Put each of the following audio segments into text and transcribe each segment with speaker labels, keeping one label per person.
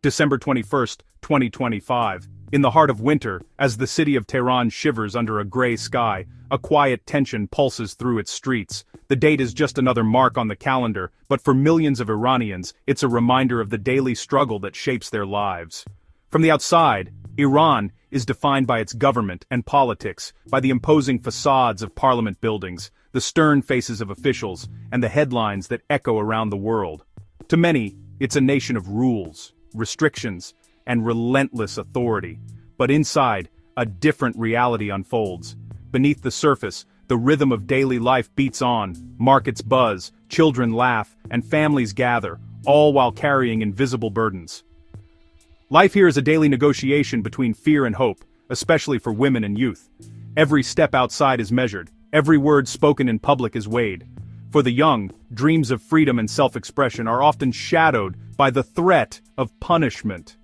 Speaker 1: December 21, 2025. In the heart of winter, as the city of Tehran shivers under a gray sky, a quiet tension pulses through its streets. The date is just another mark on the calendar, but for millions of Iranians, it's a reminder of the daily struggle that shapes their lives. From the outside, Iran is defined by its government and politics, by the imposing facades of parliament buildings, the stern faces of officials, and the headlines that echo around the world. To many, it's a nation of rules, restrictions, and relentless authority. But inside, a different reality unfolds. Beneath the surface, the rhythm of daily life beats on, markets buzz, children laugh, and families gather, all while carrying invisible burdens. Life here is a daily negotiation between fear and hope, especially for women and youth. Every step outside is measured, every word spoken in public is weighed. For the young, dreams of freedom and self-expression are often shadowed by the threat of punishment.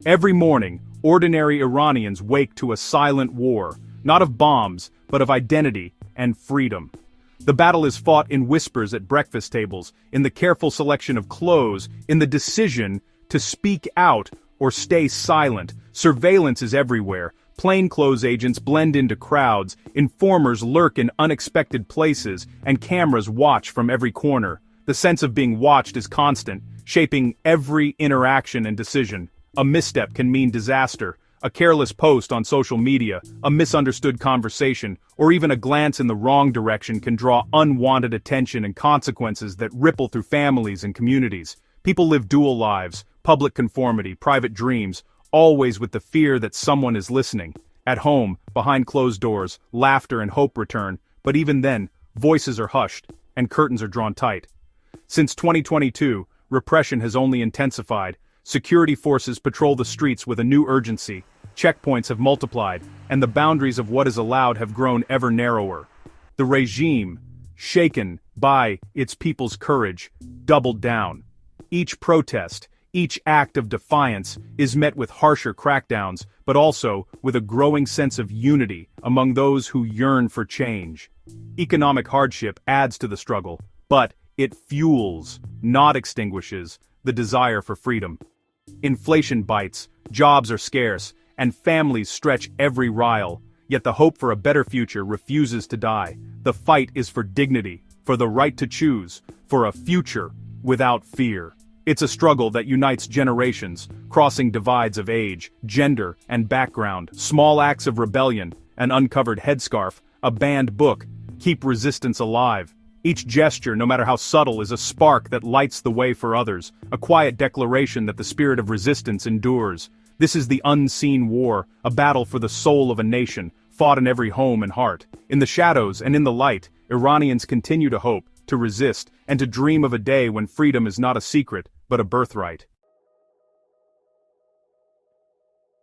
Speaker 1: Every morning, ordinary Iranians wake to a silent war, not of bombs, but of identity and freedom. The battle is fought in whispers at breakfast tables, in the careful selection of clothes, in the decision to speak out or stay silent. Surveillance is everywhere. Plainclothes agents blend into crowds, informers lurk in unexpected places, and cameras watch from every corner. The sense of being watched is constant, shaping every interaction and decision. A misstep can mean disaster. A careless post on social media, a misunderstood conversation, or even a glance in the wrong direction can draw unwanted attention and consequences that ripple through families and communities. People live dual lives, public conformity, private dreams, always with the fear that someone is listening. At home, behind closed doors, laughter and hope return, but even then, voices are hushed, and curtains are drawn tight. Since 2022, repression has only intensified. Security forces patrol the streets with a new urgency. Checkpoints have multiplied, and the boundaries of what is allowed have grown ever narrower. The regime, shaken by its people's courage, doubled down. Each protest, each act of defiance is met with harsher crackdowns, but also with a growing sense of unity among those who yearn for change. Economic hardship adds to the struggle, but it fuels, not extinguishes, the desire for freedom. Inflation bites, jobs are scarce, and families stretch every ryle, yet the hope for a better future refuses to die. The fight is for dignity, for the right to choose, for a future without fear. It's a struggle that unites generations, crossing divides of age, gender, and background. Small acts of rebellion, an uncovered headscarf, a banned book, keep resistance alive. Each gesture, no matter how subtle, is a spark that lights the way for others, a quiet declaration that the spirit of resistance endures. This is the unseen war, a battle for the soul of a nation, fought in every home and heart. In the shadows and in the light, Iranians continue to hope, to resist, and to dream of a day when freedom is not a secret, but a birthright.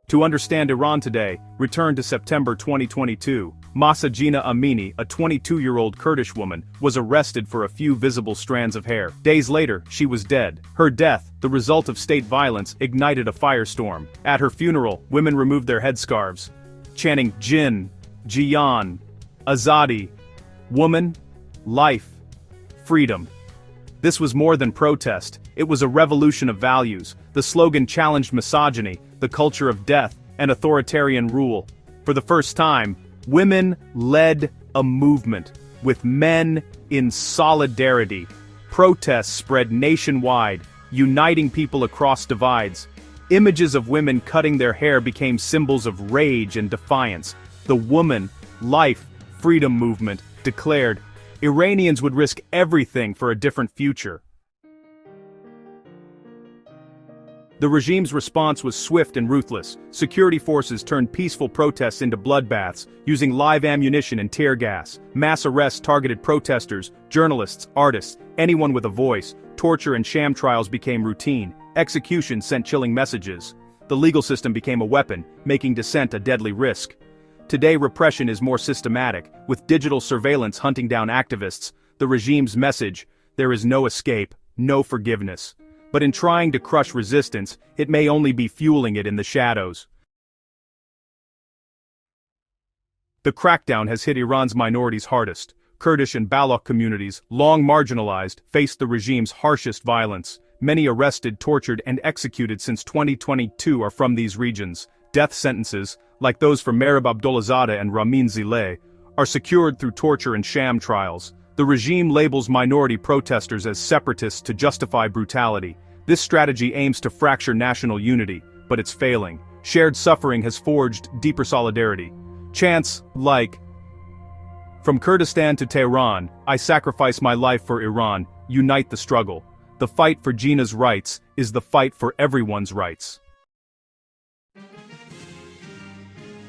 Speaker 1: To understand Iran today, return to September 2022. Mahsa Jina Amini, a 22-year-old Kurdish woman, was arrested for a few visible strands of hair. Days later, she was dead. Her death, the result of state violence, ignited a firestorm. At her funeral, women removed their headscarves, chanting Jinn, Jiyan, Azadi, woman, life, freedom. This was more than protest, it was a revolution of values. The slogan challenged misogyny, the culture of death, and authoritarian rule. For the first time, women led a movement, with men in solidarity. Protests spread nationwide, uniting people across divides. Images of women cutting their hair became symbols of rage and defiance. The woman, life, freedom movement declared Iranians would risk everything for a different future. The regime's response was swift and ruthless. Security forces turned peaceful protests into bloodbaths, using live ammunition and tear gas. Mass arrests targeted protesters, journalists, artists, anyone with a voice. Torture and sham trials became routine. Executions sent chilling messages. The legal system became a weapon, making dissent a deadly risk. Today, repression is more systematic, with digital surveillance hunting down activists. The regime's message: there is no escape, no forgiveness. But in trying to crush resistance, it may only be fueling it in the shadows. The crackdown has hit Iran's minorities hardest. Kurdish and Baloch communities, long marginalized, faced the regime's harshest violence. Many arrested, tortured, and executed since 2022 are from these regions. Death sentences, like those for Merab Abdolazadeh and Ramin Zileh, are secured through torture and sham trials. The regime labels minority protesters as separatists to justify brutality. This strategy aims to fracture national unity, but it's failing. Shared suffering has forged deeper solidarity. Chants like, "From Kurdistan to Tehran, I sacrifice my life for Iran, unite the struggle. The fight for Gina's rights is the fight for everyone's rights."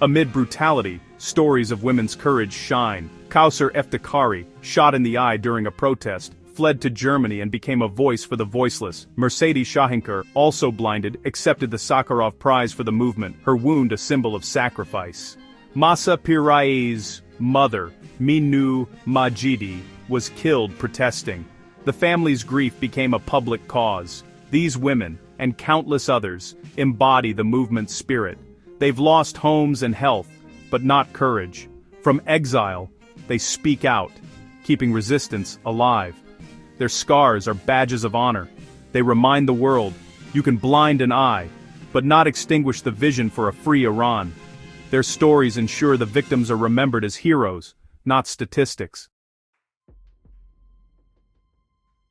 Speaker 1: Amid brutality, stories of women's courage shine. Kausar Eftekhari, shot in the eye during a protest, fled to Germany and became a voice for the voiceless. Mercedes Shahinkar, also blinded, accepted the Sakharov Prize for the movement, her wound a symbol of sacrifice. Masa Pirai's mother, Minu Majidi, was killed protesting. The family's grief became a public cause. These women, and countless others, embody the movement's spirit. They've lost homes and health, but not courage. From exile, they speak out, keeping resistance alive. Their scars are badges of honor. They remind the world, you can blind an eye, but not extinguish the vision for a free Iran. Their stories ensure the victims are remembered as heroes, not statistics.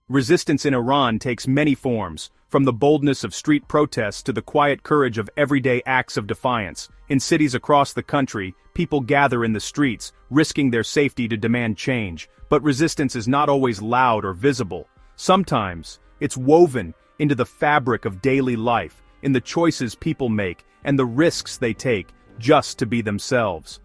Speaker 1: Resistance in Iran takes many forms, from the boldness of street protests to the quiet courage of everyday acts of defiance. In cities across the country, people gather in the streets, risking their safety to demand change. But resistance is not always loud or visible. Sometimes, it's woven into the fabric of daily life, in the choices people make, and the risks they take, just to be themselves.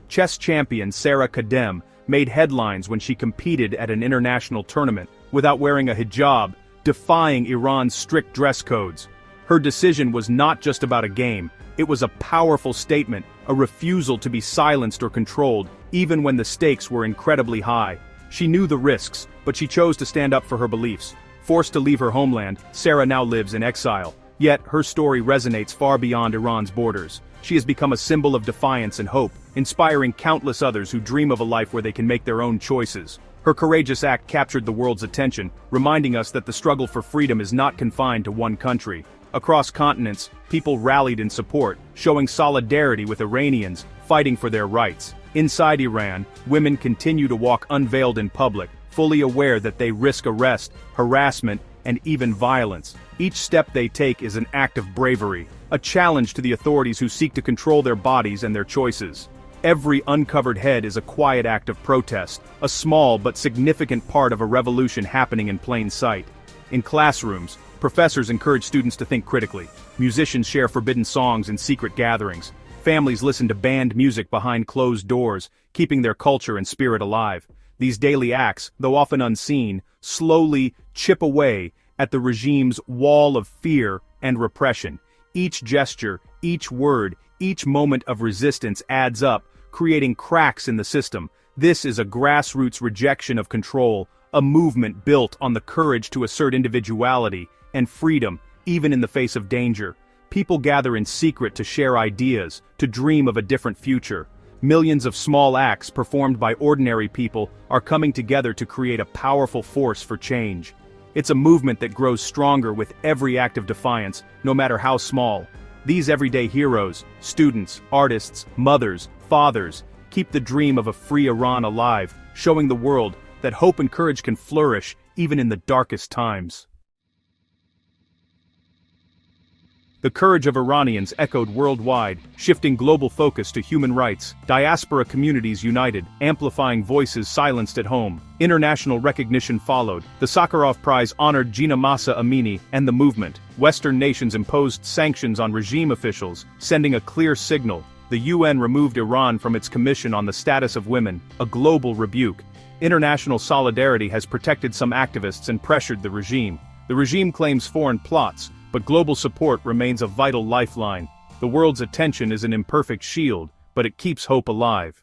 Speaker 1: Chess champion Sarah Kadem made headlines when she competed at an international tournament, without wearing a hijab, defying Iran's strict dress codes. Her decision was not just about a game, it was a powerful statement, a refusal to be silenced or controlled, even when the stakes were incredibly high. She knew the risks, but she chose to stand up for her beliefs. Forced to leave her homeland, Sarah now lives in exile. Yet, her story resonates far beyond Iran's borders. She has become a symbol of defiance and hope, inspiring countless others who dream of a life where they can make their own choices. Her courageous act captured the world's attention, reminding us that the struggle for freedom is not confined to one country. Across continents, people rallied in support, showing solidarity with Iranians fighting for their rights. Inside Iran, women continue to walk unveiled in public, fully aware that they risk arrest, harassment, and even violence. Each step they take is an act of bravery, a challenge to the authorities who seek to control their bodies and their choices. Every uncovered head is a quiet act of protest, a small but significant part of a revolution happening in plain sight. In classrooms, professors encourage students to think critically. Musicians share forbidden songs in secret gatherings. Families listen to banned music behind closed doors, keeping their culture and spirit alive. These daily acts, though often unseen, slowly chip away at the regime's wall of fear and repression. Each gesture, each word, each moment of resistance adds up, creating cracks in the system. This is a grassroots rejection of control, a movement built on the courage to assert individuality and freedom, even in the face of danger. People gather in secret to share ideas, to dream of a different future. Millions of small acts performed by ordinary people are coming together to create a powerful force for change. It's a movement that grows stronger with every act of defiance, no matter how small. These everyday heroes, students, artists, mothers, fathers, keep the dream of a free Iran alive, showing the world that hope and courage can flourish even in the darkest times. The courage of Iranians echoed worldwide, shifting global focus to human rights. Diaspora communities united, amplifying voices silenced at home. International recognition followed. The Sakharov Prize honored Gina Mahsa Amini and the movement. Western nations imposed sanctions on regime officials, sending a clear signal. The UN removed Iran from its Commission on the Status of Women, a global rebuke. International solidarity has protected some activists and pressured the regime. The regime claims foreign plots, but global support remains a vital lifeline. The world's attention is an imperfect shield, but it keeps hope alive.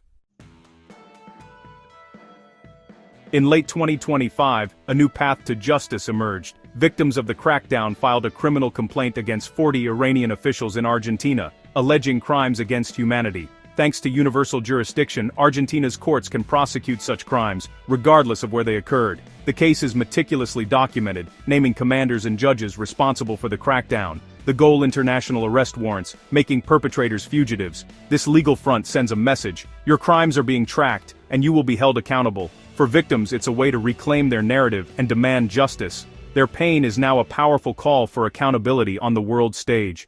Speaker 1: In late 2025, a new path to justice emerged. Victims of the crackdown filed a criminal complaint against 40 Iranian officials in Argentina, alleging crimes against humanity. Thanks to universal jurisdiction, Argentina's courts can prosecute such crimes, regardless of where they occurred. The case is meticulously documented, naming commanders and judges responsible for the crackdown. The goal: international arrest warrants, making perpetrators fugitives. This legal front sends a message: your crimes are being tracked, and you will be held accountable. For victims, it's a way to reclaim their narrative and demand justice. Their pain is now a powerful call for accountability on the world stage.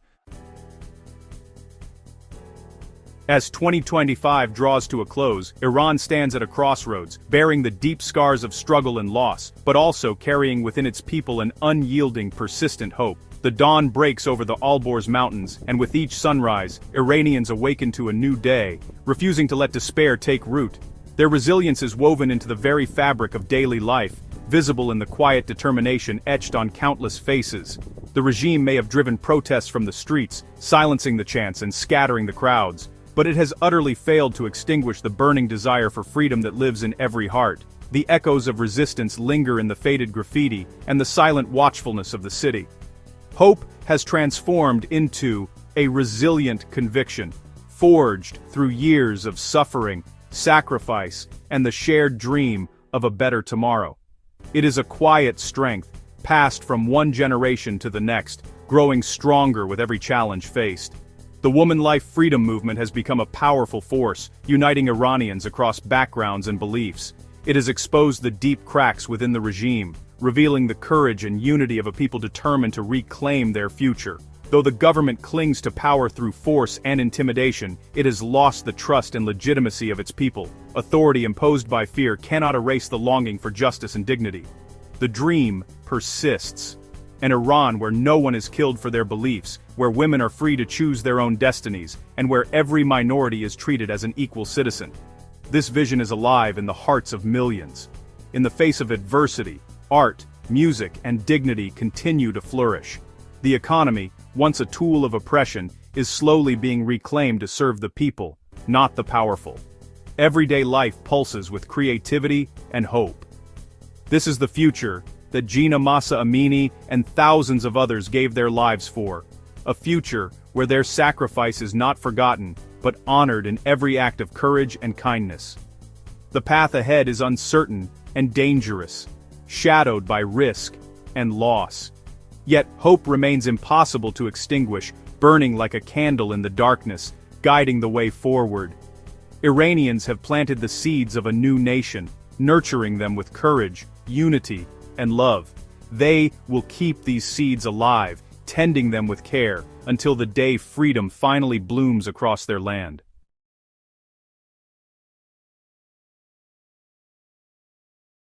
Speaker 1: As 2025 draws to a close, Iran stands at a crossroads, bearing the deep scars of struggle and loss, but also carrying within its people an unyielding, persistent hope. The dawn breaks over the Zagros Mountains, and with each sunrise, Iranians awaken to a new day, refusing to let despair take root. Their resilience is woven into the very fabric of daily life, visible in the quiet determination etched on countless faces. The regime may have driven protests from the streets, silencing the chants and scattering the crowds, but it has utterly failed to extinguish the burning desire for freedom that lives in every heart. The echoes of resistance linger in the faded graffiti and the silent watchfulness of the city. Hope has transformed into a resilient conviction, forged through years of suffering, sacrifice, and the shared dream of a better tomorrow. It is a quiet strength, passed from one generation to the next, growing stronger with every challenge faced. The Woman Life Freedom Movement has become a powerful force, uniting Iranians across backgrounds and beliefs. It has exposed the deep cracks within the regime, revealing the courage and unity of a people determined to reclaim their future. Though the government clings to power through force and intimidation, it has lost the trust and legitimacy of its people. Authority imposed by fear cannot erase the longing for justice and dignity. The dream persists. An Iran where no one is killed for their beliefs, where women are free to choose their own destinies, and where every minority is treated as an equal citizen. This vision is alive in the hearts of millions. In the face of adversity, art, music, and dignity continue to flourish. The economy, once a tool of oppression, is slowly being reclaimed to serve the people, not the powerful. Everyday life pulses with creativity and hope. This is the future that Gina Masa Amini and thousands of others gave their lives for. A future where their sacrifice is not forgotten, but honored in every act of courage and kindness. The path ahead is uncertain and dangerous, shadowed by risk and loss. Yet hope remains impossible to extinguish, burning like a candle in the darkness, guiding the way forward. Iranians have planted the seeds of a new nation, nurturing them with courage, unity, and love. They will keep these seeds alive, tending them with care, until the day freedom finally blooms across their land.